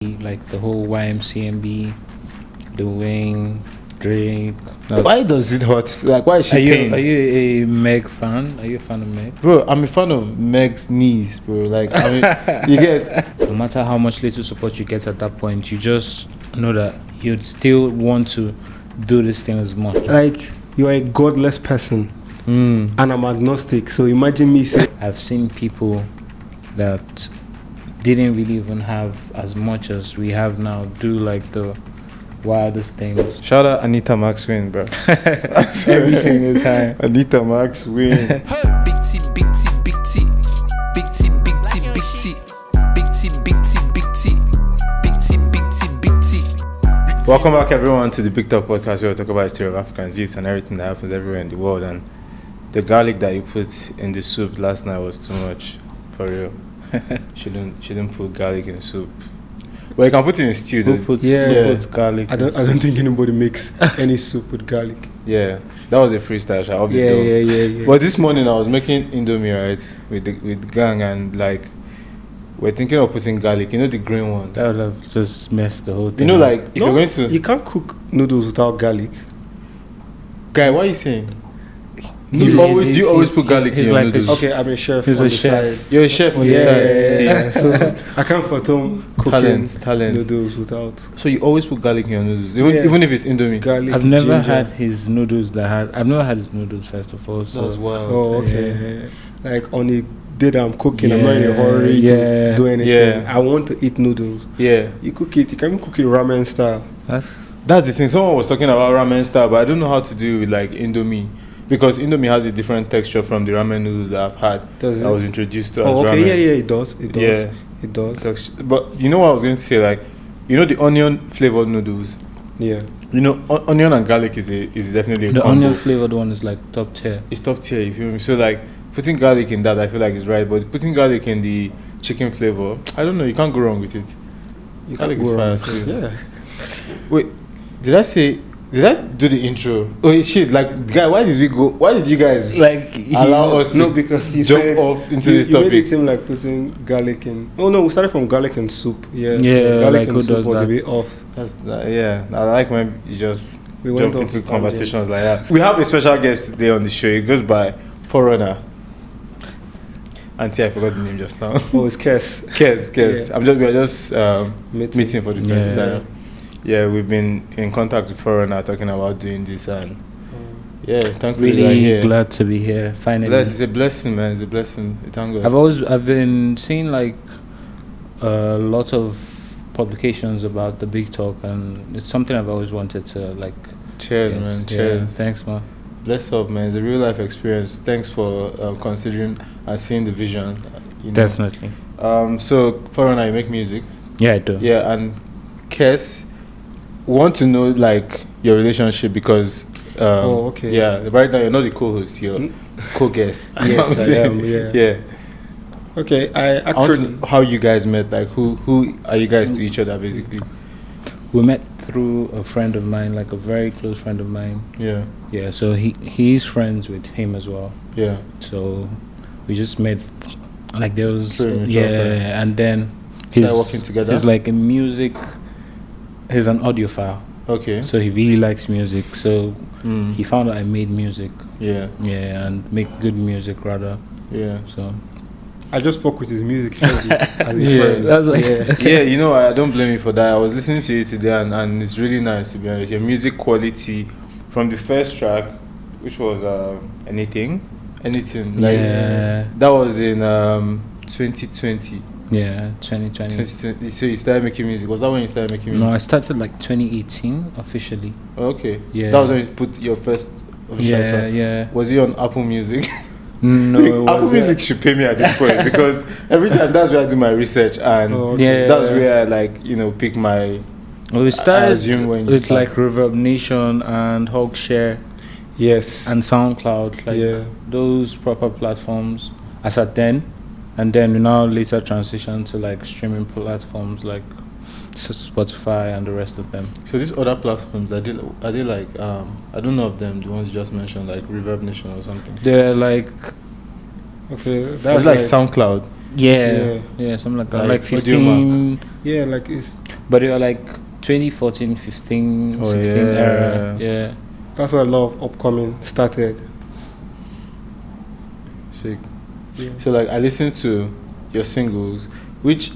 like the whole YMCMB, the Wayne, Drake. Why does it hurt? Like, why is she pained? Are you a Meg fan? Are you a fan of Meg? Bro, I'm a fan of Meg's knees, bro. Like, I mean, you get... No matter how much little support you get at that point, you just know that you'd still want to do this thing as much. Like, you're a godless person, and I'm agnostic. So imagine me saying... I've seen people that didn't really even have as much as we have now do like the wildest things. Shout out Anita Max Win, bro. Every single time. Anita Max Win. Big T, big T, big T. Big T, big T, big T. Big T, big T, big T. Big T, big T, big T. Welcome back, everyone, to the Big Talk podcast, where we talk about the history of African youth and everything that happens everywhere in the world. And the garlic that you put in the soup last night was too much, for real. Shouldn't put garlic in soup. Well, you can put it in stew, though. Who puts garlic? I don't think anybody makes any soup with garlic. Yeah, that was a freestyle shot off the Yeah, dome. yeah. But this morning I was making Indomie, right, with gang, and like we're thinking of putting garlic. You know, the green ones. That would have just messed the whole thing. You know, up. like if you're going to You can't cook noodles without garlic. guy, what are you saying? Do He's- you always put garlic in he's your like a noodles? Okay, I'm a chef. He's on a the chef. side. You're a chef on the Yeah, side. yeah. So I can't fathom cooking Talent. noodles without So you always put garlic in your noodles, Yeah. even if it's Indomie. garlic. I've never ginger. had his noodles I've never had his noodles first of all. So That's wild. Oh, okay. Like on a day that I'm cooking, I'm not in a hurry Yeah. to do anything. Yeah. I want to eat noodles. Yeah, You cook it. You can even cook it ramen style. that's the thing. Someone was talking about ramen style, but I don't know how to do it with like Indomie. Because Indomie has a different texture from the ramen noodles that I've had. Does it? I was introduced to Oh, as okay. ramen. Yeah, it does. It does. Yeah. It does. Texture. But you know what I was going to say? Like, you know the onion flavored noodles. Yeah. You know, onion and garlic is definitely a the combo. onion flavored one is like top tier. It's top tier. You feel me? So like putting garlic in that, I feel like is right. But putting garlic in the chicken flavor, I don't know. You can't go wrong with it. You Garlic can't is go fire wrong. still. Yeah. Wait, did I do the intro? Oh shit! Like, guy, why did you guys Like allow us No, to because you jump said- off into you, this you made it topic? seem like putting garlic in. Oh no, we started from garlic and soup. Yeah. so Yeah, garlic like and who soup does was a that? bit off. Yeah, I like when you just We went jump off into the tangent. conversations like that. We have a special guest today on the show. He goes by 4RUNNA. Auntie, I forgot the name just now. Oh, it's Kes. Kes. Yeah. We are just meeting for the first Yeah. time. Yeah, we've been in contact with 4RUNNA talking about doing this, and yeah, thankfully we are really here. glad to be here finally. It's a blessing, man. It's a blessing. Thank God. I've been seeing like a lot of publications about the Big Talk, and it's something I've always wanted to like. Cheers, man. Cheers. Yeah, thanks, man. Bless up, man. It's a real life experience. Thanks for considering and seeing the vision. You know. Definitely. So 4RUNNA, you make music. Yeah, I do. Yeah, and Kes, want to know like your relationship because. Oh, okay. Yeah, right now you're not the co-host, you're co-guest. You know what I'm Yes, I saying? am. Yeah. Yeah. Okay, I I want actually. to know how you guys met. Like, who are you guys to each other, basically? We met through a friend of mine, like a very close friend of mine. Yeah. Yeah, so he's friends with him as well. Yeah. So we just met, like there was Through a mutual friend. and then Started working together? He's like a music. He's an audiophile, Okay. so he really likes music. So Mm. he found out I made music. Yeah. Yeah, and make good music rather. Yeah. So I just fuck with his music heavy as his Yeah, friend. that's like Yeah, you know, I don't blame you for that. I was listening to you today, and it's really nice, to be honest. Your music quality from the first track, which was anything, like Yeah. that was in 2020. yeah, 2020. 2020. So you started making music. Was that when you started making music? No, I started like 2018 officially. Oh, okay. Yeah. That was when you put your first official Yeah, track. yeah. Was it on Apple Music? No, it Apple was, Music should pay me at this point because every time that's where I do my research, and Oh, okay. that's where I like pick my. Well, we I started assume when you with start. like Reverb Nation and Hogshare Yes. and SoundCloud, like Yeah. those proper platforms as at then, and then we now later transitioned to like streaming platforms like Spotify and the rest of them. So these other platforms, are they like I don't know of them, the ones you just mentioned, like Reverb Nation or something. They're like Okay. That's like SoundCloud. yeah, something like that. Like Like Audio 15. Yeah, like it's But they were like 2014, 15, 16 era. Yeah. That's where a lot of upcoming started. Sick. Yeah. So like I listened to your singles, which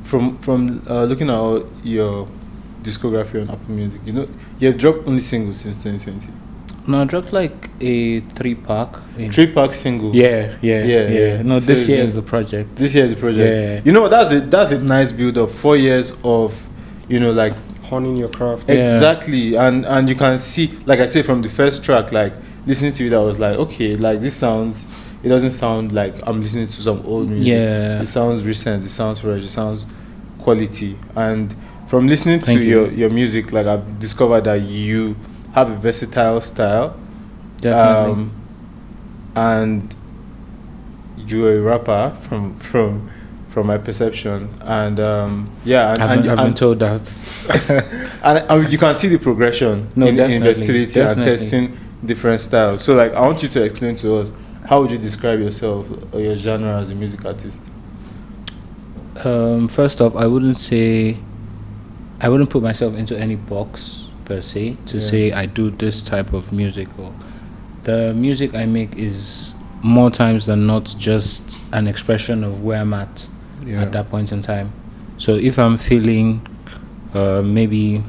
from looking at all your discography on Apple Music, you know, you have dropped only singles since 2020. No, I dropped like a 3-pack. 3-pack single. Yeah. No, So this it's year been- is the project. This year is the project. Yeah. You know, that's a nice build up. 4 years of, you know, like Honing your craft. Yeah. exactly, and you can see, like I said, from the first track, like listening to it, I was like, okay, like this sounds. It doesn't sound like I'm listening to some old music. Yeah. It sounds recent. It sounds fresh. It sounds quality. And from listening to Thank you. your music, like I've discovered that you have a versatile style. Definitely. And you're a rapper from my perception, and yeah, I've been told that. and you can see the progression No, in definitely, versatility and definitely. testing different styles. So like I want you to explain to us, how would you describe yourself or your genre as a music artist? First off, I wouldn't put myself into any box per se to Yeah. say I do this type of music, or the music I make is more times than not just an expression of where I'm at that point in time. So if I'm feeling maybe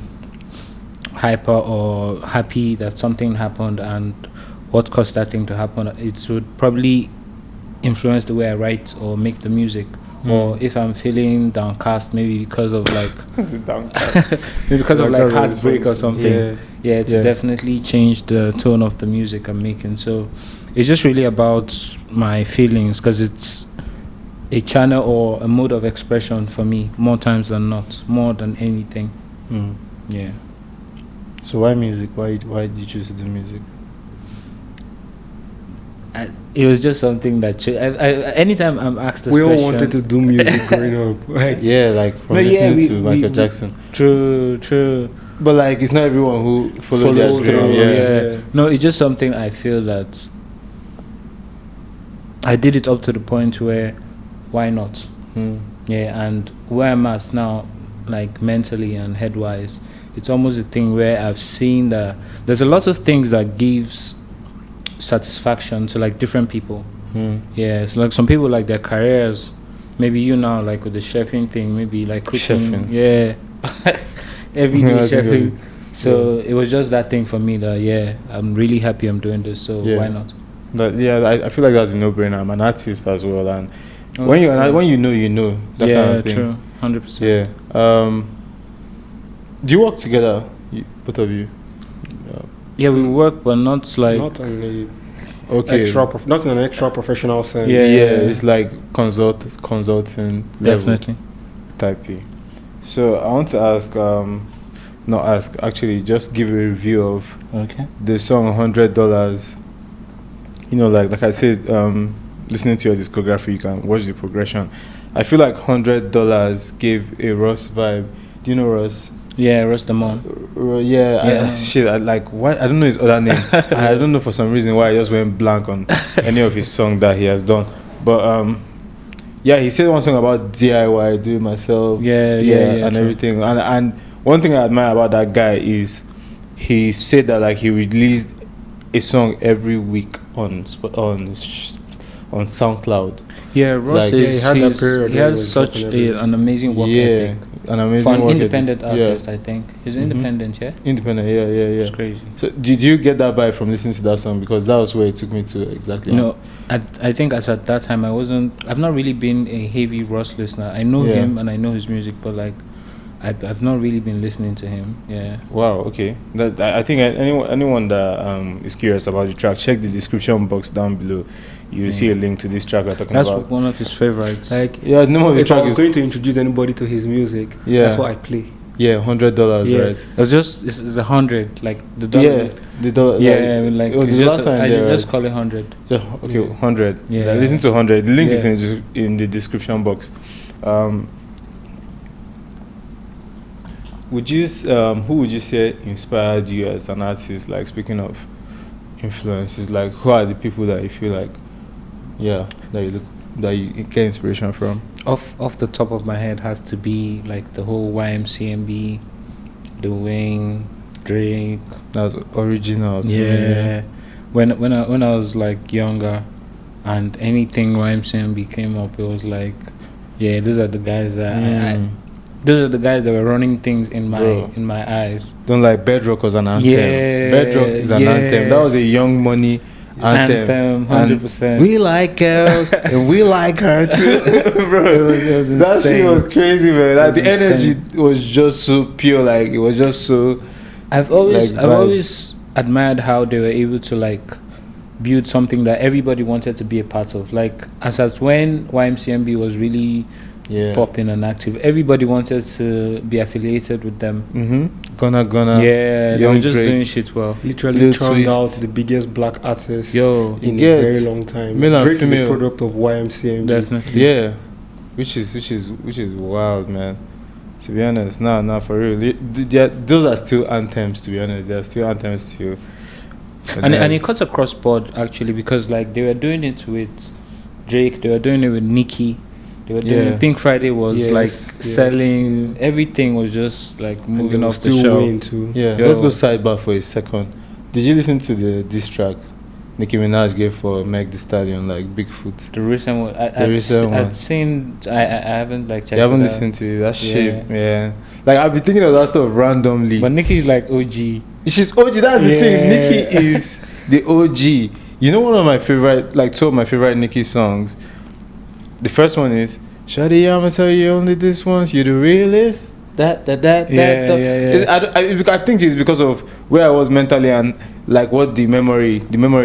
hyper or happy that something happened and what caused that thing to happen, it would probably influence the way I write or make the music. Or if I'm feeling downcast, maybe because of like maybe because of like heartbreak or something, Yeah. to definitely change the tone of the music I'm making. So it's just really about my feelings, because it's a channel or a mode of expression for me more times than not, more than anything. Yeah. So why music? Why did you choose to do music? It was just something that anytime I'm asked this We all question, wanted to do music growing up. Like, Yeah, like from No, yeah, listening to we- Michael Jackson. True. But like it's not everyone who follows their Follows dream. through, Yeah. yeah. No, it's just something I feel that I did it up to the point where, why not? Yeah, and where I'm at now, like mentally and head-wise, it's almost a thing where I've seen that there's a lot of things that gives satisfaction to like different people. Yeah, it's like some people like their careers. Maybe you now, like with the chefing thing, maybe like cooking. Chefing. Yeah. Every day Yeah, I think chefing. So it was just that thing for me that, yeah, I'm really happy I'm doing this, so Yeah. why not? But yeah, I feel like that's a no-brainer. I'm an artist as well, and Oh, when true. you know that Yeah, kind of thing. true. 100%. Yeah. Do you work together, both of you? Yeah, we work, but not like... not on the Okay. not in an extra professional sense. Yeah. It's like consulting level Definitely. type P. So I want to ask, not ask, actually, just give a review of Okay. the song $100. You know, like I said, listening to your discography, you can watch the progression. I feel like $100 gave a Ross vibe. Do you know Ross? Yeah, Rostamon. Yeah. I like what I don't know his other name. I don't know for some reason why I just went blank on any of his songs that he has done. But yeah, he said one song about DIY, do it myself. Yeah, and true. everything. And one thing I admire about that guy is he said that like he released a song every week on SoundCloud. Yeah, Ross Like, is... he had that he's- period he where he has was such dropping every an amazing work ethic. An amazing For an work ethic. independent artist, Yeah. I think. He's Mhm. independent, yeah? Independent, It's yeah. crazy. So did you get that vibe from listening to that song? Because that was where it took me to exactly. No, I think as at that time I've not really been a heavy Ross listener. I know Yeah. him and I know his music, but like I've not really been listening to him. Yeah. Wow. Okay. That I think anyone that is curious about the track, check the description box down below. You see a link to this track we're talking That's about. one of his favorites. Like, Yeah, the name of the if I track was is going to introduce anybody to his music, Yeah. that's what I play. $100, Yes. right? it's 100, like the dollar. Yeah, the dollar. Yeah, like it was it's the just last time I there, just right? call it 100. Okay, 100. Yeah. Like, listen to 100. The link is Yeah. in the description box. Who would you say inspired you as an artist? Like, speaking of influences, like who are the people that you feel like, that you get inspiration from? off the top of my head has to be like the whole YMCMB, the Wayne, Drake. That was original. To me, Yeah. When I was like younger, and anything YMCMB came up, it was like, yeah, these are the guys that those are the guys that were running things in my eyes. Don't like Bedrock was an anthem. Yeah, Bedrock is an anthem. That was a Young Money anthem. 100%. We like girls and we like her too. Bro, It was that shit insane. was crazy, man. Like It the was energy insane. was just so pure. Like it was just so. I've always like, I've vibes. always admired how they were able to like build something that everybody wanted to be a part of. Like as at when YMCMB was really Yeah. popping and active, everybody wanted to be affiliated with them. Gonna. Yeah, they Young were just Drake. doing shit well. Literally Lil turned Twist. out the biggest black artist Yo, in a Yes. very long time. Male and Drake is a female. product of YMCMB. definitely. Yeah, which is wild, man. To be honest, nah, for real. Those are still anthems. To be honest, they are still anthems to you. And it cuts across board actually, because like they were doing it with Drake, they were doing it with Nicki, they were doing Yeah. it. Pink Friday was Yes, like yes, selling everything, was just like And they moving were off the still shelf. Wayne too. Yeah, Yo. let's go sidebar for a second. Did you listen to the diss track Nicki Minaj gave for Meg Thee Stallion, like Bigfoot? The recent one, one. I'd seen. I haven't like checked. You haven't it out. listened to it? That Yeah. shit, yeah. Like I've been thinking of that stuff randomly. But Nicki's like OG. She's OG. That's the Yeah. thing. Nicki is the OG. You know, one of my favorite, like two of my favorite Nicki songs. The first one is "Shawty, I'ma tell you only this once. You the realest." That. I think it's because of where I was mentally and like what the memory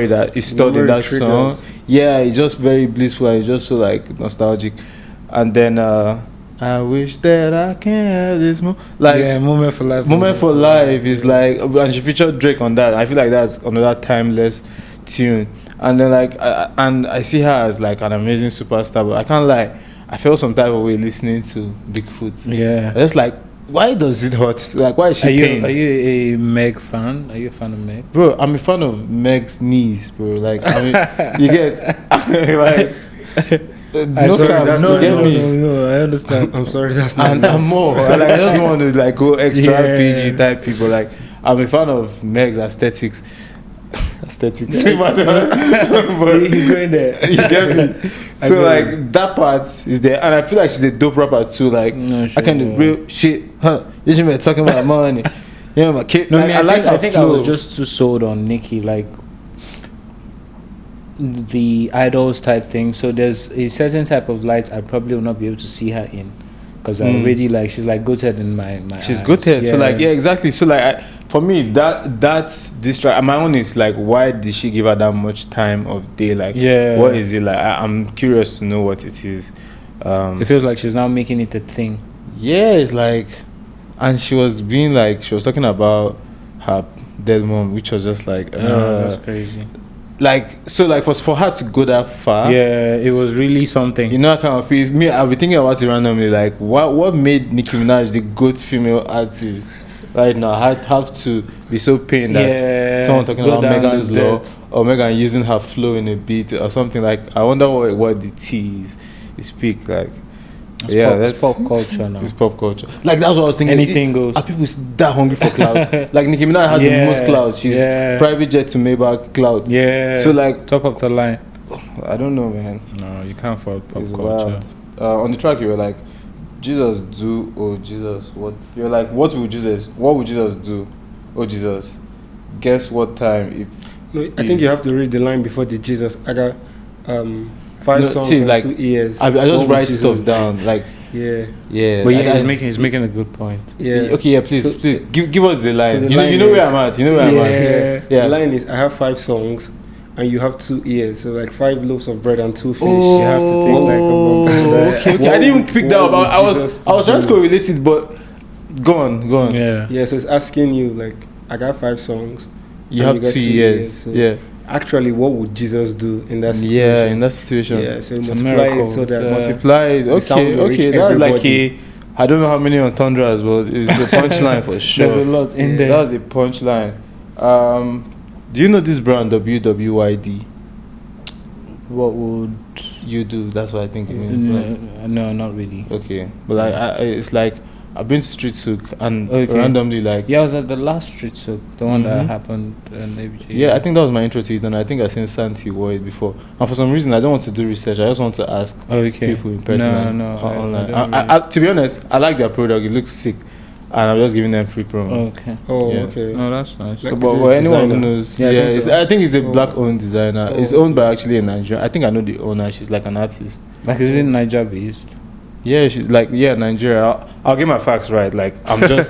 that is stored in Memory that triggers. song. Yeah, it's just very blissful. And it's just so like nostalgic. And then I wish that I can have this like. Yeah, Moment for Life. Moment for Life is like, and she featured Drake on that. I feel like that's another timeless tune. And then like, I see her as like an amazing superstar. But I can't lie, I felt some type of way listening to Bigfoot. Yeah. I just like, why does it hurt? Like, why is she pained? Are you a Meg fan? Are you a fan of Meg? Bro, I'm a fan of Meg's knees, bro. Like, I mean, you get like. No, that's you get me. no, I understand. I'm sorry, that's not. And more. Like, I just want to like go extra Yeah. PG type people. Like, I'm a fan of Meg's aesthetics. Aesthetics. He's But going there. you get me. I So get like that part is there, and I feel like she's a dope rapper too. Like No, I can do sure. real shit. You should be talking about money. You know, my kid. No, like, I like her think I was flow. just too sold on Nicki, like the idols type thing. So there's a certain type of light I probably will not be able to see her in, because I already like she's like goated in my She's eyes. goated. So like, yeah, exactly. So like, for me, that's this track. My own is like, why did she give her that much time of day? Like, Yeah. what is it like? I'm curious to know what it is. It feels like she's now making it a thing. Yeah, it's like, and she was being like, she was talking about her dead mom, which was just like, That's crazy. like, so like for her to go that far, Yeah, it was really something. you know, I kind of feel me. I'll be thinking about it randomly, like, what made Nicki Minaj the GOAT female artist right now? Have to be so pained that Yeah, someone talking go about down Megan's the Law depths. or Megan using her flow in a beat or something. Like, I wonder what the T is speak like. It's pop culture now. It's pop culture. Like, that's what I was thinking. Anything goes. Are people that hungry for clout? Like, Nicki Minaj has the Yeah, most clout. She's yeah. private jet to Maybach clout. Yeah. So like, top of the line. I don't know, man. No, you can't fault pop It's culture. wild. On the track, you were like, Jesus do, oh Jesus, what? You're like, what would Jesus do? Oh Jesus, guess what time it's. No, I think you have to read the line before the Jesus. I got 5 No, songs see, and like, 2 ears. I just What would write Jesus stuff do? down, like, Yeah, yeah. But yeah, I- he's making a good point. yeah. Okay, yeah, please, So- please, give us the line. so the you know, line you know where is- I'm at. You know where I'm at. Yeah. Yeah. The line is, I have 5 songs, and you have 2 ears. So like 5 loaves of bread and 2 fish. Oh, You have to take like a moment to that. okay. I didn't even pick that up. What I would was Jesus trying to do? correlate it, but go on. Yeah. Yeah, so it's asking you like, I got 5 songs. You and have got 2 2 years. So Yeah. Actually, what would Jesus do in that situation? Yeah, in that situation. Yeah, so It's a multiply miracle. it so that It's, Multiply it. the sound Okay, will reach okay. That's like everybody. I don't know how many entendres, but it's the punchline for sure. There's a lot in there. That's a punchline. Do you know this brand WWYD? What would you do? That's what I think it means. Right? no, not really. Okay, but like it's like I've been to Street Sook and Okay. randomly like Yeah, I was at the last Street Sook, the one that Mhm. happened in ABJ. yeah, I think that was my intro to it, and I think I seen Santi wore it before. And for some reason, I don't want to do research. I just want to ask Okay. people in person and No, I online. don't I, to be honest, I like their product. It looks sick, and I'm just giving them free promo. Okay. Oh, Yeah. okay. No, that's nice. Like- So, but Is it for anyone who designer? knows, Yeah, I think so. I think it's a Oh. black-owned designer. It's Oh. owned by actually a Nigerian. I think I know the owner. She's like an artist. Like, is it Niger based? Yeah, she's like Nigeria. I'll get my facts right. Like I'm just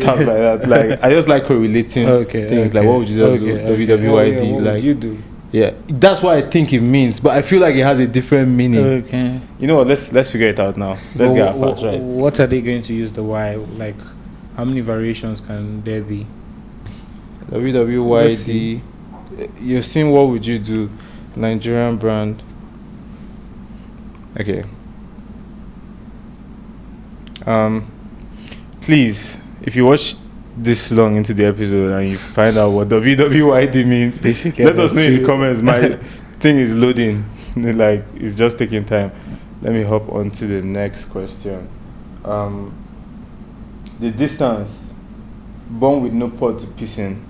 tapped like that. Like I just like correlating things. Like what would you just do? WWYD. Oh, yeah, what like would you do? yeah, that's what I think it means. But I feel like it has a different meaning. Okay. You know what? Let's figure it out now. Let's get our facts right. What are they going to use the Y? Like, how many variations can there be? Let's WWYD. see. You've seen what would you do? Nigerian brand. Okay. Please, if you watch this long into the episode and you find out what WWYD means, let us know in the comments. My thing is loading. Like it's just taking time. Let me hop on to the next question. The distance. Born with no pot to piss in.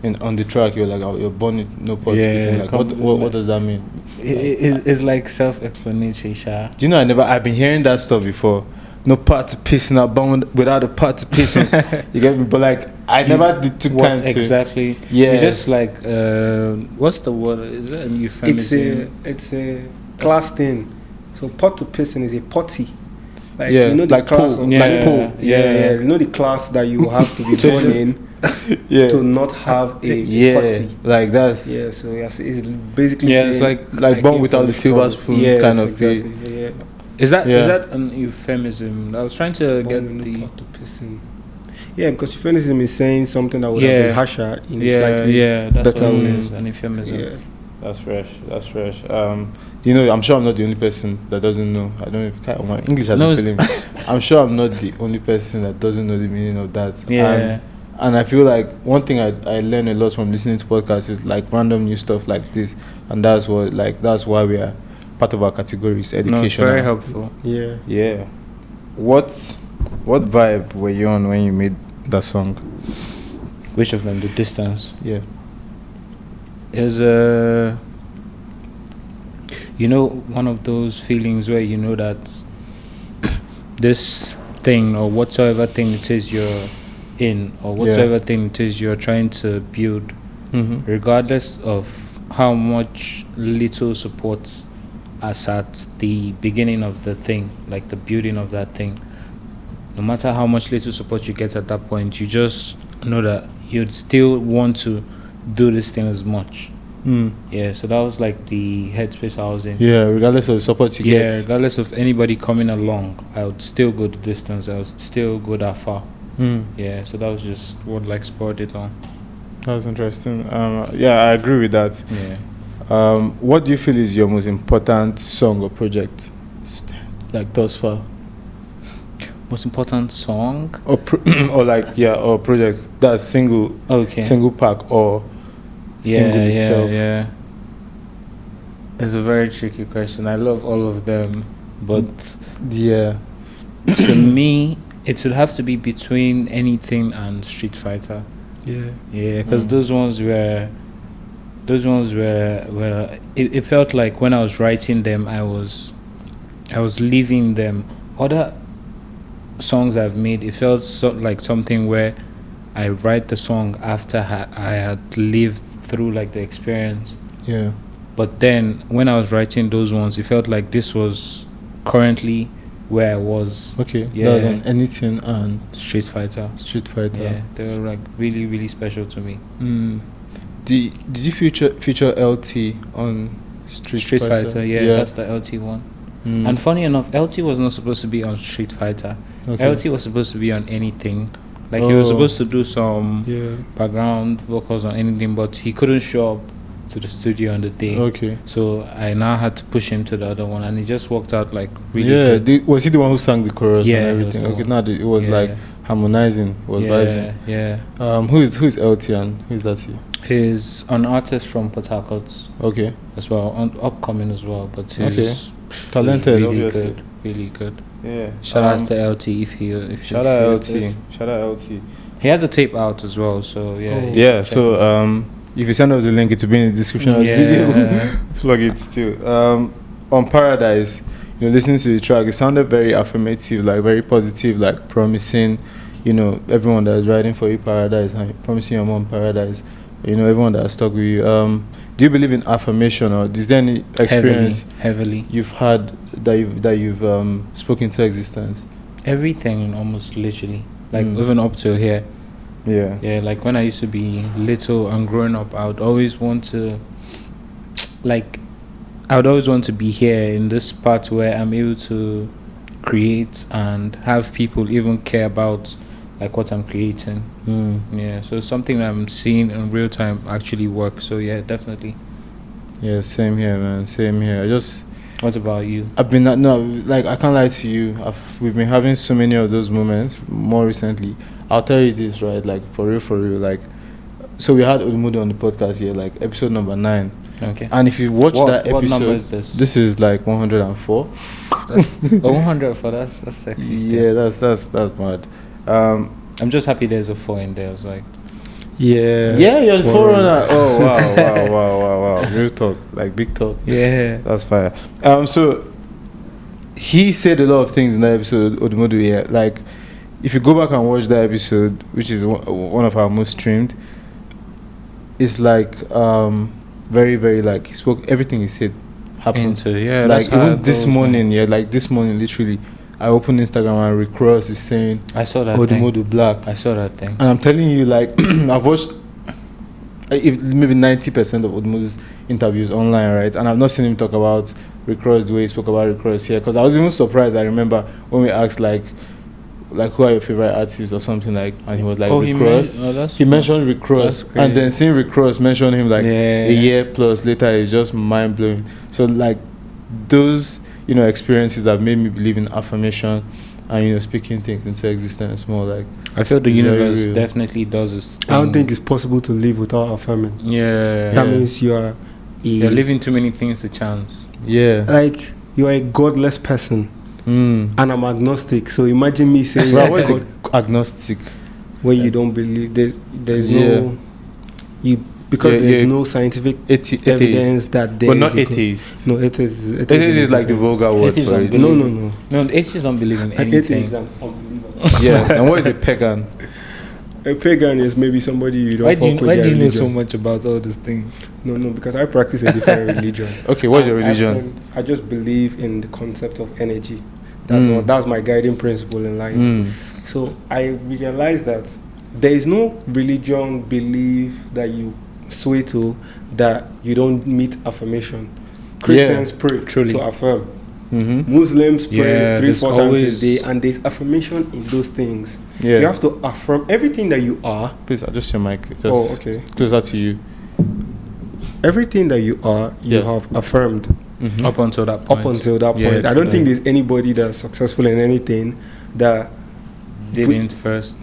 And on the track, you're like, you're born with no pot to piss in. Like, what does that mean? It's like self-explanatory, Sha. Do you know I've been hearing that stuff before. No part to piss in, born without a part to piss in. You get me? But like, I never took time to. Exactly? Yeah. It's just like, what's the word? Is it a euphemism? It's a class thing. So pot to piston is a potty. Like Yeah, you know the like class pool, of, Yeah, like pool. yeah. You know the class that you have to be born in Yeah. to not have a Yeah. potty. Like that's Yeah, so yes, it's basically Yeah, it's saying, like I born came without from the silver strong. spoon Yes, kind of exactly. thing. Yeah. is that Yeah. an euphemism? I was trying to Born get with no the pot to piss in. Yeah, because euphemism is saying something that would have Yeah. been harsher in a yeah, slightly yeah. That's better what it way. is, an euphemism. Yeah. That's fresh. That's fresh. You know, I'm sure I'm not the only person that doesn't know. I don't know if my English has No, been failing me. I'm sure I'm not the only person that doesn't know the meaning of that. Yeah. And I feel like one thing I learn a lot from listening to podcasts is like random new stuff like this, and that's why we are part of our category is education. No, it's very helpful. Yeah. Yeah. What vibe were you on when you made that song? Which of them? The distance. Yeah. Is one of those feelings where you know that this thing or whatsoever thing it is you're in or whatsoever thing it is you're trying to build, Mm-hmm. regardless of how much little support as at the beginning of the thing, like the building of that thing, no matter how much little support you get at that point, you just know that you'd still want to do this thing as much. Yeah, so that was like the headspace I was in. Yeah, regardless of the support you Yeah, get. regardless of anybody coming along, I would still go the distance. I would still go that far. Yeah, so that was just what like spurred it on. That was interesting. Yeah, I agree with that. Yeah. What do you feel is your most important song or project, like thus far, Most important song? or or projects that's single pack or single itself? Yeah. It's a very tricky question. I love all of them, but Yeah. to me, it would have to be between Anything and Street Fighter. Yeah. Yeah, because those ones were, it felt like when I was writing them, I was leaving them. Other songs I've made, it felt like something where I write the song after I had lived through like the experience. Yeah. But then when I was writing those ones, it felt like this was currently where I was. Okay. Yeah. That was on Anything and Street Fighter. Street Fighter. Yeah, they were like really, really special to me. Did you feature LT on Street Fighter, yeah, that's the LT one. And funny enough, LT was not supposed to be on Street Fighter. Okay. LT was supposed to be on Anything. Like he was supposed to do some background vocals on Anything, but he couldn't show up to the studio on the day. Okay. So I now had to push him to the other one, and it just worked out like really good. Was he the one who sang the chorus Yeah, and he was everything? the Okay, one. now it was Yeah. like harmonizing, was vibing. Yeah. Who's LT and who's that? He's an artist from Port Harcourt Okay. as well, upcoming as well, but he's Talented, really obviously. good, really good. Yeah. Shout out to LT if Shout out sees LT. this. Shout out LT. He has a tape out as well, so yeah. Oh. you Yeah. can check So it. if you send us the link, it will be in the description of the video. Yeah. Plug it still. On Paradise, listening to the track, it sounded very affirmative, like very positive, like promising, everyone that is riding for you paradise, promising your mom paradise, everyone that is stuck with you. Do you believe in affirmation, or is there any experience heavily you've had that you've spoken to existence? everything, almost literally, like Mm. even up to here. Yeah. Like when I used to be little and growing up, I would always want to be here in this part where I'm able to create and have people even care about like what I'm creating. Yeah, so something I'm seeing in real time actually work. So yeah, definitely. Yeah, same here, man. Same here. What about you? I've been I can't lie to you. We've been having so many of those moments more recently. I'll tell you this, right? Like for real. Like, so we had Udumudu on the podcast here, like episode number 9. Okay. And if you watch that episode, what number is this? This is like 104. 100 for that's sexy. Yeah, Still. that's mad. I'm just happy there's a 4 in there. I was like, Yeah. Yeah, you're the 4RUNNA. Oh wow. Real talk, like big talk. yeah. That's fire. So he said a lot of things in that episode, Odumodu. Yeah, like if you go back and watch that episode, which is one of our most streamed, it's like very, very like he spoke everything he said happened. Yeah, Like that's how even it this goes, morning, like this morning, literally, I opened Instagram and Rick Ross is saying I saw that thing. Odumodu Black. I saw that thing. And I'm telling you, like, I've watched maybe 90% of Odumodu's interviews online, right? And I've not seen him talk about Rick Ross the way he spoke about Rick Ross here. Because I was even surprised. I remember when we asked, like who are your favorite artists or something, like, and he was like, Rick Ross. He mentioned Rick Ross. And then seeing Rick Ross mention him, like, a year plus later is just mind-blowing. So, like, those, experiences have made me believe in affirmation and, speaking things into existence more, like. I feel the It's very universe real. definitely does its thing. I don't think it's possible to live without affirming. Yeah. That means you are You're leaving too many things to chance. Yeah. like you are a godless person, and I'm agnostic. So imagine me saying, Bro, what is it? Agnostic. where you don't believe there's Yeah. no you because Yeah, there's yeah. no scientific Atheist. evidence that there But is not a God. atheist. No, atheist Atheist is like the different. vulgar word Atheists for don't it. believe- No. No, atheists don't believe in An anything. atheist is an unbeliever. Yeah. And what is a pagan? A pagan is maybe somebody you don't Why fuck do you with know their religion. so much about all these things? No, because I practice a different religion. Okay, what's your I religion? just believe in the concept of energy. That's my guiding principle in life. So I realized that there is no religion belief that you sway to that you don't meet affirmation. Christians pray truly. to affirm. Mm-hmm. Muslims pray Yeah, 3-4 there's times always- a day, and there's affirmation in those things. Yeah. You have to affirm everything that you are. Please adjust your mic. Just Oh, okay. Closer to you. Everything that you are, you Yeah. have affirmed. Mm-hmm. Up until that point. Up until that Yeah, point. I don't yeah. think there's anybody that's successful in anything that Didn't first.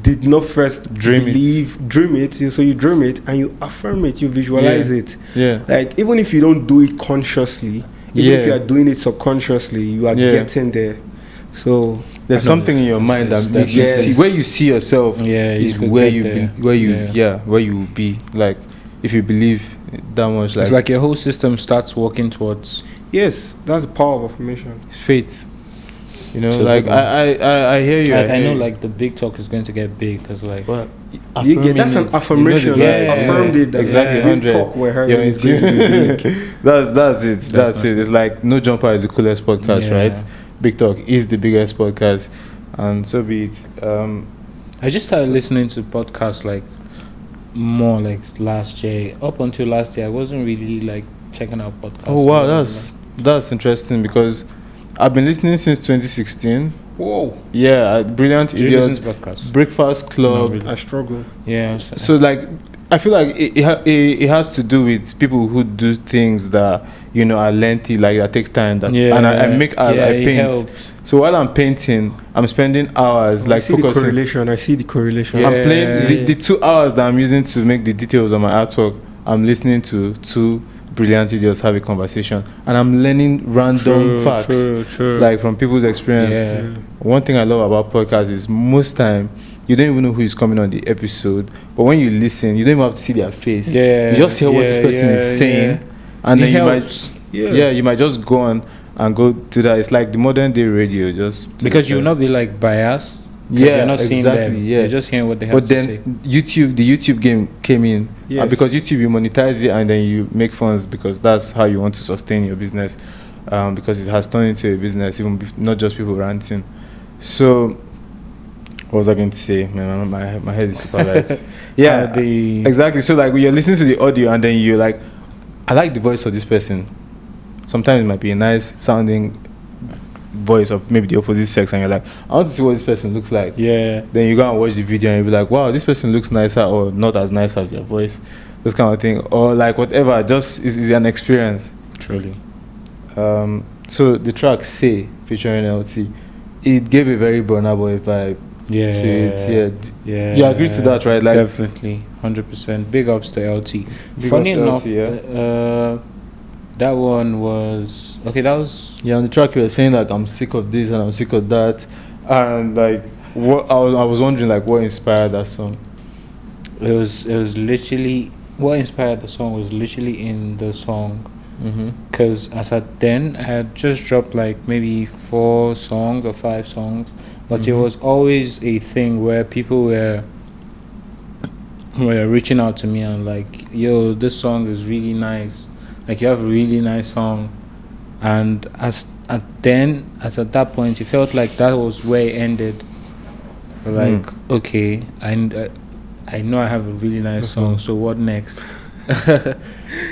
did not first Dream it. So you dream it and you affirm it, you visualize it. Yeah. Like even if you don't do it consciously, even if Yeah. you are doing it subconsciously, you are Yeah. getting there. So There's something in your mind that Yes, makes you definitely. see where you see yourself. Yeah, you is could where get you there. be, where you will be. Like if you believe that much, It's like your whole system starts working towards. yes, that's the power of affirmation. faith. You know, So like the- I hear you. Like I hear know, you. like the big talk is going to get big because like. But You get, that's an affirming it, affirmation. you know the I vibe. affirmed it that Exactly, this 100. talk we're having You're is going to be big. That's it. That's it. It's like No Jumper is the coolest podcast, Yeah. right? Big Talk is the biggest podcast, and so be it. I just started listening to podcasts like more like last year. Up until last year, I wasn't really like checking out podcasts. Oh wow, that's interesting because I've been listening since 2016. whoa. Yeah, Brilliant Do you Idiots, listen to podcasts? Breakfast Club. No, really. I struggle. Yeah. So like, I feel like it has to do with people who do things that are lengthy, like that takes time. That, Yeah, and I it paint. helps. So while I'm painting, I'm spending hours I see focusing. I see the correlation. Yeah. I'm playing the 2 hours that I'm using to make the details of my artwork. I'm listening to 2 brilliant idiots have a conversation, and I'm learning random facts, like from people's experience. Yeah. One thing I love about podcasts is most time you don't even know who is coming on the episode, but when you listen, you don't even have to see their face. Yeah, You just hear what this person is saying, and It then helps. you might just go on and go to that. It's like the modern day radio, just Because you will not be like biased. 'Cause Yeah, you're not seeing exactly, them. yeah. You're just hearing what they have But to then say. the YouTube game came in, Yes. and because YouTube you monetize it and then you make funds because that's how you want to sustain your business, because it has turned into a business, even not just people ranting. So, what was I going to say? Man, my head is super light. Yeah, exactly. So like when you're listening to the audio and then you're like, I like the voice of this person. Sometimes it might be a nice sounding voice of maybe the opposite sex, and you're like, I want to see what this person looks like. Yeah. Then you go and watch the video and you'll be like, wow, this person looks nicer or not as nice as their voice, this kind of thing, or like whatever. Just is an experience. Truly. So the track "Say" featuring LT, it gave a very Burna Boy vibe Yeah. to it. Yeah. You agree to that, right? Like, definitely, 100%. Big ups to LT. Big Funny ups to enough, LT, that one was okay. That was yeah, on the track you were saying like I'm sick of this and I'm sick of that, and like what I was wondering like what inspired that song. it was literally what inspired the song was literally in the song. Because as at then I had just dropped like maybe 4 songs or 5 songs, but it was always a thing where people were reaching out to me and like, yo, this song is really nice, like you have a really nice song. And at that point it felt like that was where it ended. Like okay, I know I have a really nice song, so what next?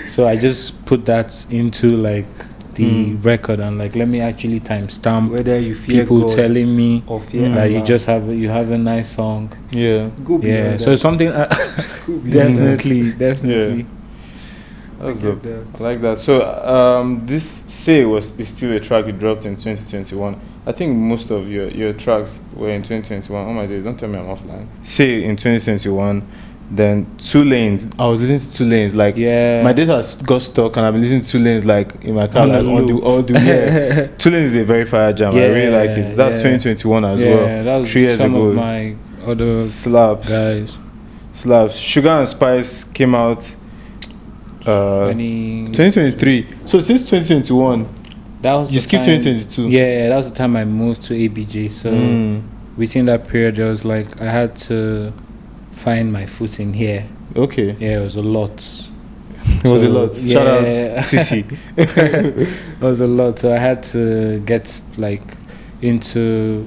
So I just put that into like the record and like let me actually timestamp Whether you fear people God telling me or fear that Allah. you have a nice song. Yeah, Go Yeah, beyond so that. something Go beyond that. definitely. that's I dope. get that. I like that. So this "Say" is still a track you dropped in 2021. I think most of your tracks were in 2021. Oh my days, don't tell me I'm offline. "Say" in 2021. Then 2 Lanes. I was listening to 2 Lanes. Like my data got stuck, and I've been listening to 2 Lanes like in my car, like all the yeah. 2 Lanes is a very fire jam. I really like it. That's 2021 as well. Yeah, that was 3 years some ago. of my other Slaps. guys. Sugar and Spice came out 2023. So since 2021, that was you the skipped time- 2022. Yeah, that was the time I moved to ABJ. So within that period, there was like I had to find my footing here. Okay. Yeah, it was a lot. It was a lot. Shout out TC. It was a lot. So I had to get like into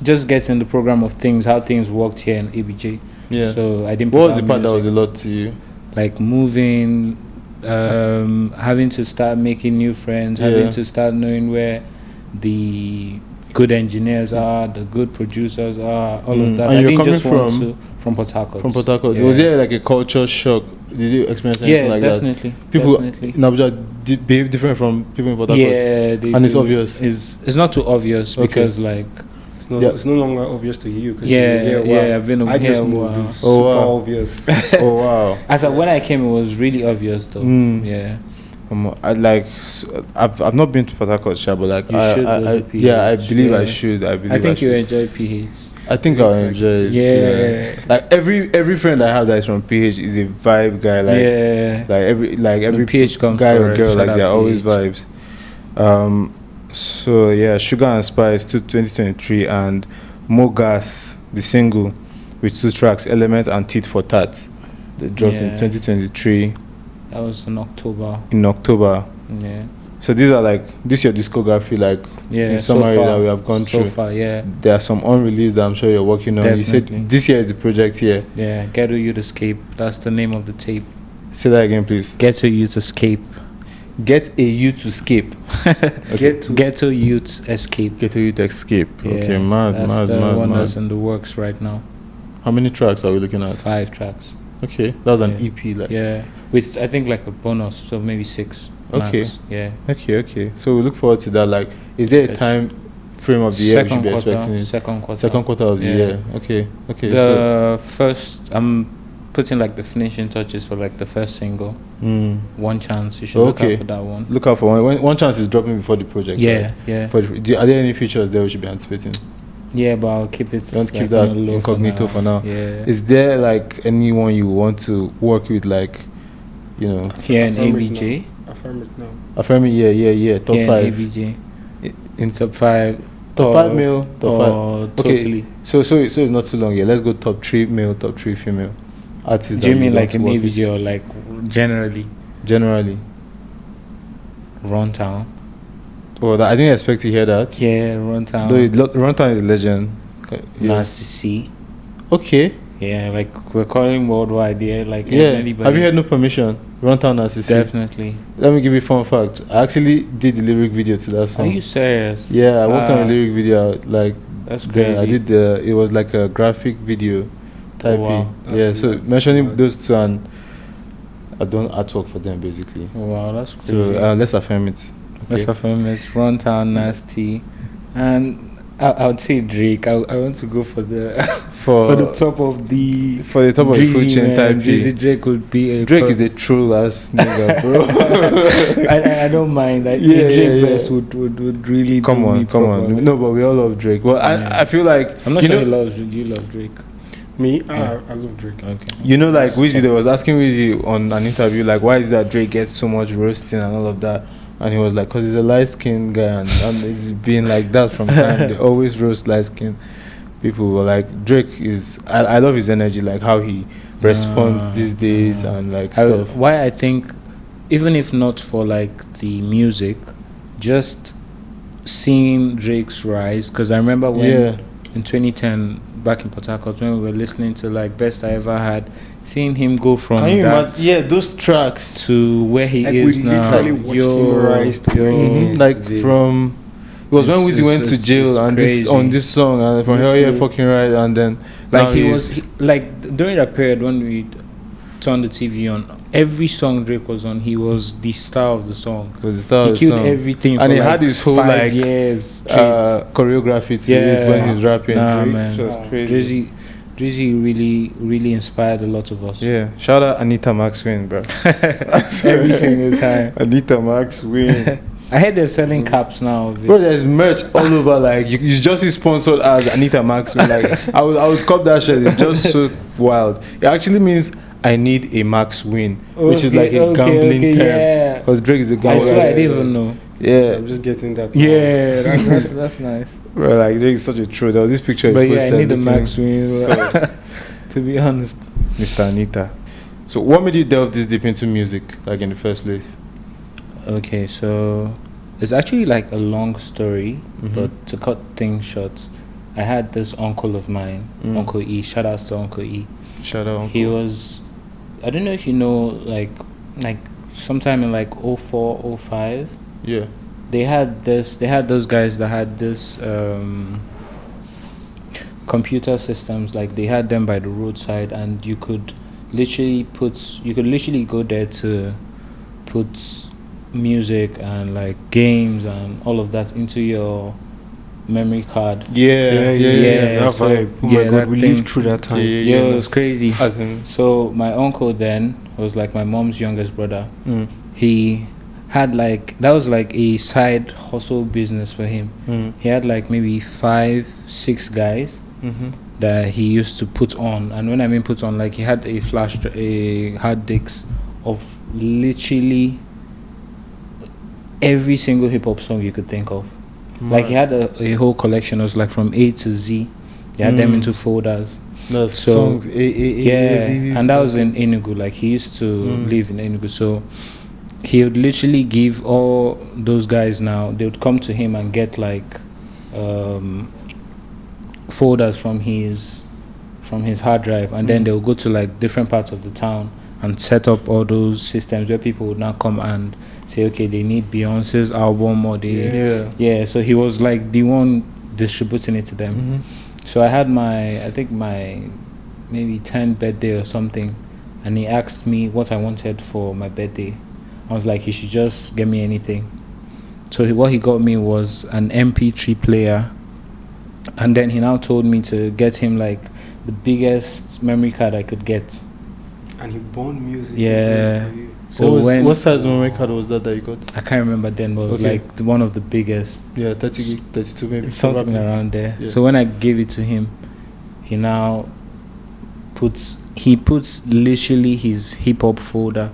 just getting the program of things, how things worked here in ABJ. Yeah. So I didn't. What put was the out part that was music. a lot to you? Like moving, having to start making new friends, having to start knowing where the good engineers are, the good producers are, all of that. And I you're didn't coming just want to from Port Harcourt. From Port Harcourt. Yeah. Was there like a culture shock? Did you experience anything like definitely, that? People definitely. in Abuja behave different from people in Port Harcourt. Yeah, they and it's do. obvious. It's not too obvious because like It's no longer obvious to you. 'Cause I've been I here just a moved. while. It's super obvious. Oh wow. As when I came, it was really obvious though. Yeah. I've not been to Port Harcourt, but like You should go to PH. yeah, I believe I Yeah. should. I believe I think you should. enjoy PH. I think I'll enjoy it. Yeah. Like every friend I have that is from PH is a vibe guy. Like every PH comes guy or correct. girl, Shout like out they're always PH. vibes. So yeah, Sugar and Spice to 2023 and More Gas, the single with 2 tracks, Element and Tit for Tat. They dropped in 2023 That was in October. Yeah. So these are like your discography, like in summary that we have gone through. So far, yeah. There are some unreleased that I'm sure you're working on. Definitely. You said this year is the project here. Yeah, Ghetto Youth Escape. That's the name of the tape. Say that again, please. Ghetto Youth Escape. Get a youth to escape. Okay. Ghetto Youth Escape. Get a youth escape. Yeah, Okay, mad. That's one that's in the works right now. How many tracks are we looking at? 5 tracks. Okay, that was an EP, like. Yeah, with I think like a bonus, so maybe 6. Okay. max. Yeah. Okay. So we look forward to that. Like, is there a Yes. time frame of the year we should be quarter, expecting it? second quarter. Second quarter of the Yeah. year. Okay. So The first, I'm putting like the finishing touches for like the first single. One Chance. You should look Okay. out for that one. look out for one chance is dropping before the project. Yeah, right? yeah. Are there any features there we should be anticipating? Yeah, but I'll keep it. You want to keep like, that low incognito for now? Yeah. Is there like anyone you want to work with, like, you know? Yeah, and Affirm it ABJ. now. Affirm it now. Affirm it, yeah. Top Yeah, 5. ABJ. In Top 5. top 5 male, top 5. Okay. Totally. So it's not too long yet. Let's go top 3 male, top 3 female artists. Do you that mean want like to an work with. ABJ or like generally? Generally? Runtown. Oh, I didn't expect to hear that. Yeah, Runtown. Though Runtown is a legend. Yeah. Nasty C. Okay. Yeah, like we're calling worldwide. Yeah, like Yeah. anybody. Have you had no permission? Runtown as Definitely. Let me give you a fun fact. I actually did the lyric video to that Are song. you serious? Yeah, I worked on a lyric video. Like, That's then crazy. I did it was like a graphic video type. wow. Yeah, That's so really mentioning nice. those two, and I've done artwork for them basically. Wow, that's crazy. So let's affirm it. Let's affirm it. Runtown, Nasty, and I would say Drake. I want to go for the for the top of the for the top of the food Drizzy, chain man. type. Drizzy Drake would be a Drake is the true ass nigga, bro. I don't mind. Like, Yeah, a Drake yeah. verse would really Come do me on. properly. No, but we all love Drake. Well, Yeah. I feel like I'm not you sure know, he loves. Do you love Drake? Me, Yeah. I love Drake. Okay. you know, like Wizzy, they was asking Wizzy on an interview, like, why is that Drake gets so much roasting and all of that? And he was like, because he's a light-skinned guy, and it's been like that from time. They always roast light-skinned people. Were like, Drake is, I love his energy, like how he responds these days and like stuff. Why I think, even if not for like the music, just seeing Drake's rise. Because I remember when in 2010, back in Port Harcourt, when we were listening to like Best I Ever Had, seeing him go from Can you that imagine? Yeah, those tracks. to where he Like, is we now. literally watched him rise to where he is Like today. from, it was when It's- Wizzy went to it's jail and this crazy. on this song, and from Hell Yeah Fucking Right, and then now Like he he's- was like during that period when we turned the TV on, every song Drake was on, he was the star of the song. was the star He of the killed song. everything, And for he like had his whole, 5 like, years straight. choreography to it Yeah. when he's rapping. Nah, Drake, man. which was crazy. Drizzy really inspired a lot of us. Yeah, shout out Anita Maxwin, bro. Every single time. Anita Maxwin. I heard they're selling caps now. Of it. Bro, there's merch all over. Like you just see sponsored as Anita Maxwin. Like I would cop that shirt. It's just so wild. It actually means I need a Max win, which is like a gambling term. Yeah. Because Drake is a I gambler. swear I didn't even know. Yeah, I'm just getting that. Yeah, that's nice. bro, like Drake is such a true. There was this picture. But he yeah, I posted need a looking Max win. so- To be honest. Mr. Anita. So, what made you delve this deep into music, like in the first place? Okay, so it's actually like a long story, Mhm. but to cut things short, I had this uncle of mine, Mm. Uncle E. Shout out to Uncle E. Shout out. He was, I don't know if you know, like sometime in like 04, 05, Yeah. they had those guys that had this computer systems, like they had them by the roadside, and you could literally go there to put music and like games and all of that into your memory card. Yeah. That so- vibe. Oh yeah, my god, that we thing. lived through that time. Yo, it was crazy. As in, So my uncle then was like my mom's youngest brother. mm, He had like, that was like a side hustle business for him. He had like maybe 5-6 guys mm-hmm. that he used to put on, and when I mean put on, like he had a hard disks of literally every single hip hop song you could think of. Like he had a whole collection. It was like from A to Z. He had them into folders. No, So, songs. And that was in Enugu. Like he used to live in Enugu, so he would literally give all those guys now. They would come to him and get like folders from his hard drive, and then they'll go to like different parts of the town and set up all those systems where people would now come and say, okay, they need Beyonce's album, or they so he was like the one distributing it to them. Mm-hmm. So I had my maybe 10th birthday or something, and he asked me what I wanted for my birthday, I was like, he should just get me anything. So what he got me was an MP3 player, and then he now told me to get him like the biggest memory card I could get. And he burned music. Yeah. into it for you. So what size memory card was that you got? I can't remember then, but it was like one of the biggest. Yeah, 30 gig, 32 maybe. Something around there. Yeah. So when I gave it to him, he now puts literally his hip hop folder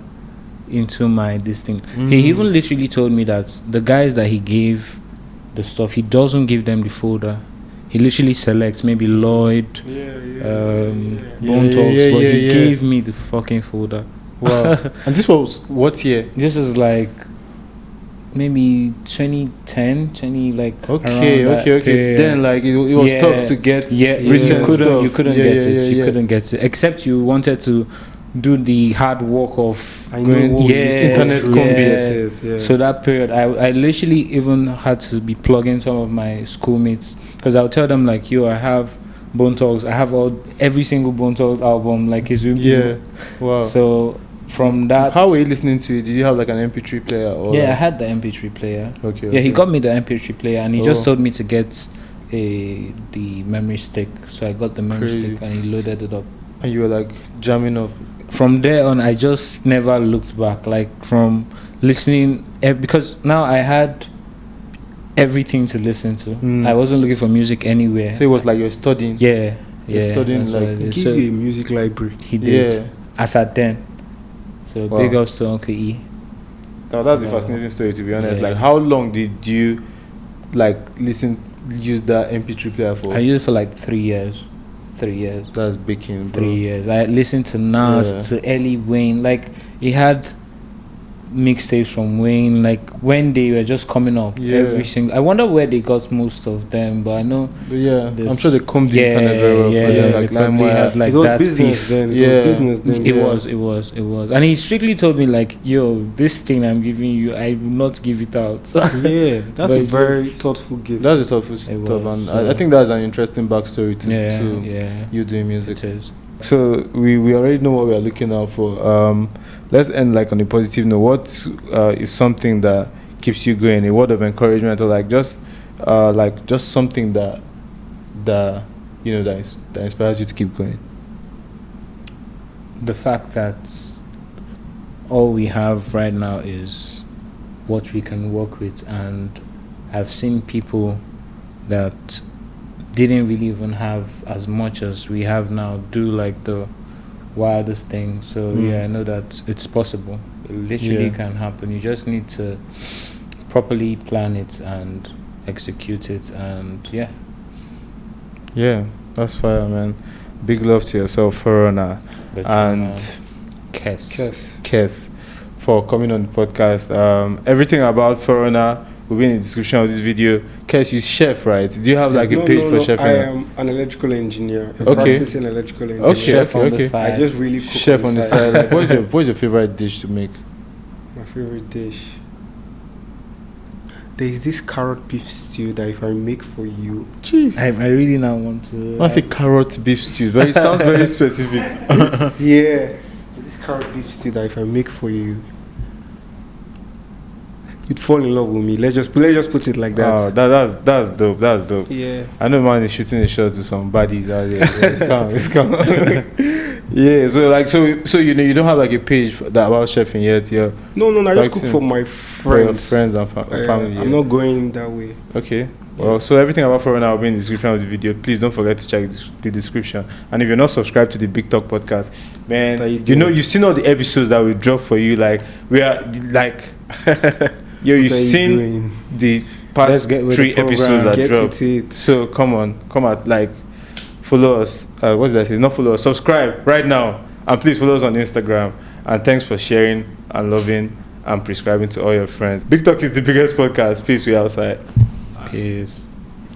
into my this thing. He even literally told me that the guys that he gave the stuff, he doesn't give them the folder. He literally selects maybe Lloyd, Bone Talks, but he gave me the fucking folder. Wow. And this was what year? This is like maybe 2010, 20 like. Okay. Then like it was tough to get. Yeah, recent stuff. You couldn't get it. You couldn't get it, except you wanted to do the hard work of internet combi. Yeah. So that period, I literally even had to be plugging some of my schoolmates, because I'll tell them like, yo, I have Bone Talks, I have every single Bone Talks album, like his. Wow. So from that, how were you listening to it? Did you have like an MP3 player? Or I had the MP3 player. Okay. Yeah, he got me the MP3 player, and he just told me to get the memory stick. So I got the memory stick, and he loaded it up. And you were like jamming up. From there on, I just never looked back. Like from listening, because now I had everything to listen to. I wasn't looking for music anywhere. So it was like you're studying. Yeah. You're studying like. He gave you a music library. He did. As at then. So big ups to Uncle E. Now that's a fascinating story, to be honest. Like, how long did you like use that MP3 player for? I used it for like 3 years. 3 years. That's baking, bro. 3 years. I listened to Nas, to Ellie Wayne. Like, he had mixtapes from Wayne, like when they were just coming up. Every single. I wonder where they got most of them, but I know. But I'm sure they combed the internet very well for them. Like, they probably had like it was that business beef. then. It was business then. It was. And he strictly told me like, yo, this thing I'm giving you, I will not give it out. Yeah, that's a very thoughtful gift. That's a thoughtful stuff, and I think that's an interesting backstory to you doing music. It is. So we already know what we are looking out for. Let's end like on a positive note. What is something that keeps you going? A word of encouragement, or like just something that you know that inspires you to keep going. The fact that all we have right now is what we can work with, and I've seen people that didn't really even have as much as we have now do like the wildest thing. So I know that it's possible. It literally can happen. You just need to properly plan it and execute it, and that's fire, man. Big love to yourself, 4RUNNA, and Kes for coming on the podcast. Everything about 4RUNNA will be in the description of this video. Kes, you chef, right? Do you have like a page for chefing? I am an electrical engineer. Practicing electrical engineer. Okay. I just really cook chef on the side. Like, what's your favorite dish to make? My favorite dish. There is this carrot beef stew that if I make for you, jeez, I really now want to. I say carrot beef stew. Sounds very specific. Yeah, there's this carrot beef stew that if I make for you, you'd fall in love with me. Let's just put it like that. Oh, that's dope. That's dope. Yeah. I know man is shooting a shot to some baddies out there. So it's calm. Yeah. So you don't have like a page that about chefing yet. Yeah. No. I just cook for my friends. For your friends and family. I'm not going that way. Okay. Well, so everything about 4RUNNA will be in the description of the video. Please don't forget to check the description. And if you're not subscribed to the Big Talk podcast, man, you've seen all the episodes that we drop for you. Like we are like. You've seen the past 3 episodes that dropped. So come on, like follow us. What did I say? Not follow us. Subscribe right now, and please follow us on Instagram. And thanks for sharing and loving and prescribing to all your friends. Big Talk is the biggest podcast. Peace. We outside. Peace.